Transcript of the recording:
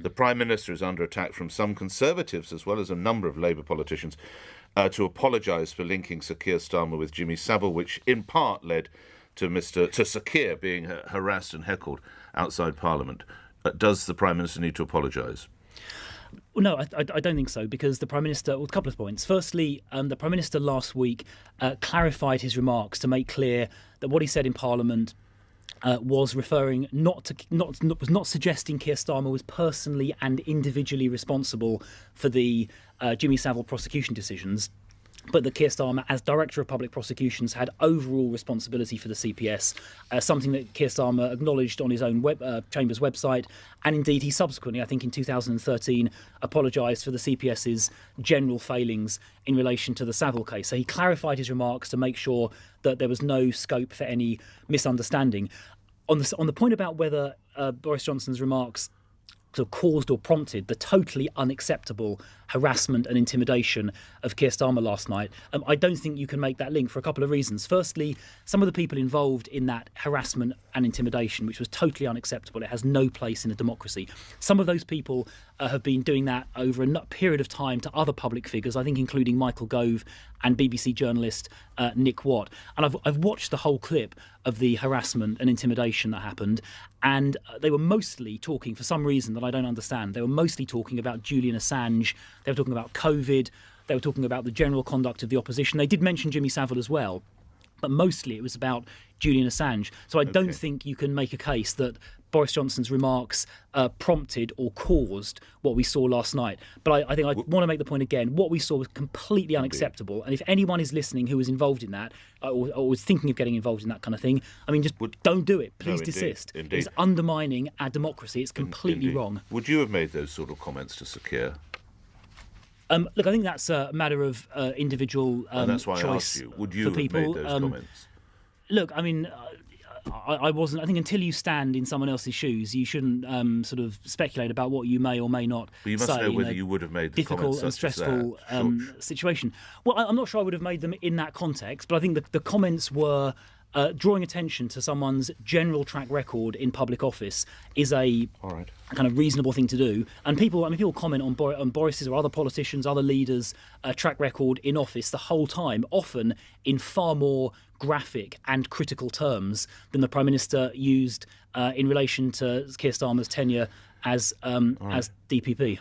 the Prime Minister is under attack from some Conservatives as well as a number of Labour politicians to apologise for linking Sir Keir Starmer with Jimmy Savile, which in part led to Sir Keir being harassed and heckled outside Parliament. Does the Prime Minister need to apologise? Well, no, I don't think so, because the Prime Minister, well, a couple of points. Firstly, the Prime Minister last week clarified his remarks to make clear that what he said in Parliament was referring was not suggesting Keir Starmer was personally and individually responsible for the Jimmy Savile prosecution decisions, but that Keir Starmer, as Director of Public Prosecutions, had overall responsibility for the CPS, something that Keir Starmer acknowledged on his own Chamber's website, and indeed he subsequently, I think in 2013, apologised for the CPS's general failings in relation to the Savile case. So he clarified his remarks to make sure that there was no scope for any misunderstanding. On the point about whether Boris Johnson's remarks sort of caused or prompted the totally unacceptable harassment and intimidation of Keir Starmer last night, I don't think you can make that link for a couple of reasons. Firstly, some of the people involved in that harassment and intimidation, which was totally unacceptable, it has no place in a democracy. Some of those people have been doing that over a period of time to other public figures, I think including Michael Gove and BBC journalist Nick Watt. And I've watched the whole clip of the harassment and intimidation that happened, and they were mostly talking, for some reason that I don't understand, they were mostly talking about Julian Assange, they were talking about COVID, they were talking about the general conduct of the opposition. They did mention Jimmy Savile as well, but mostly it was about Julian Assange. So I don't think you can make a case that Boris Johnson's remarks prompted or caused what we saw last night. But I think I want to make the point again, what we saw was completely unacceptable. And if anyone is listening who was involved in that, or was thinking of getting involved in that kind of thing, I mean, just don't do it. Please desist. Indeed. It's undermining our democracy. It's completely wrong. Would you have made those sort of comments to Sir Keir? Look, I think that's a matter of individual and that's why choice I asked you. Would you for have people. made those comments? Look, I mean, I wasn't. I think until you stand in someone else's shoes, you shouldn't sort of speculate about what you may or may not But you must say know whether in a you would have made the difficult and comments such as stressful that. situation. Well, I'm not sure I would have made them in that context, but I think the comments were drawing attention to someone's general track record in public office is a kind of reasonable thing to do. And people comment on Boris's or other politicians, other leaders' track record in office the whole time, often in far more graphic and critical terms than the Prime Minister used in relation to Keir Starmer's tenure as DPP.